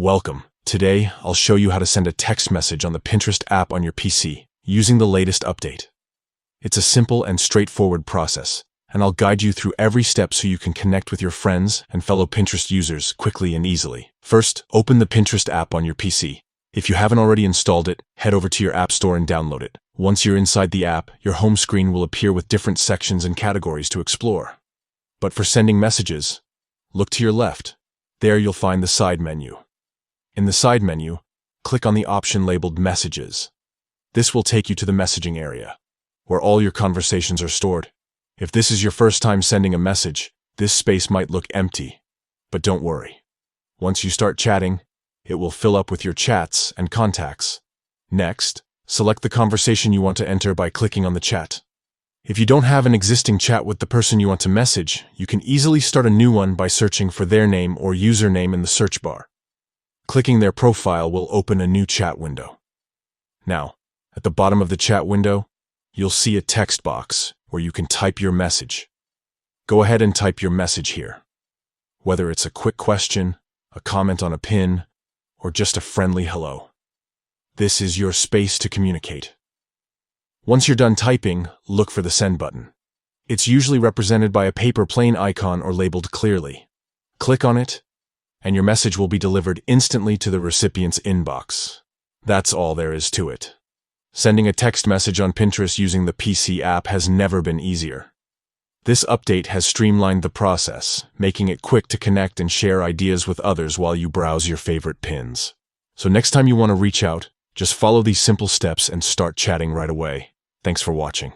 Welcome. Today, I'll show you how to send a text message on the Pinterest app on your PC using the latest update. It's a simple and straightforward process, and I'll guide you through every step so you can connect with your friends and fellow Pinterest users quickly and easily. First, open the Pinterest app on your PC. If you haven't already installed it, head over to your app store and download it. Once you're inside the app, your home screen will appear with different sections and categories to explore. But for sending messages, look to your left. There you'll find the side menu. In the side menu, click on the option labeled Messages. This will take you to the messaging area, where all your conversations are stored. If this is your first time sending a message, this space might look empty, but don't worry. Once you start chatting, it will fill up with your chats and contacts. Next, select the conversation you want to enter by clicking on the chat. If you don't have an existing chat with the person you want to message, you can easily start a new one by searching for their name or username in the search bar. Clicking their profile will open a new chat window. Now, at the bottom of the chat window, you'll see a text box where you can type your message. Go ahead and type your message here. Whether it's a quick question, a comment on a pin, or just a friendly hello. This is your space to communicate. Once you're done typing, look for the send button. It's usually represented by a paper plane icon or labeled clearly. Click on it, and your message will be delivered instantly to the recipient's inbox. That's all there is to it. Sending a text message on Pinterest using the PC app has never been easier. This update has streamlined the process, making it quick to connect and share ideas with others while you browse your favorite pins. So next time you want to reach out, just follow these simple steps and start chatting right away. Thanks for watching.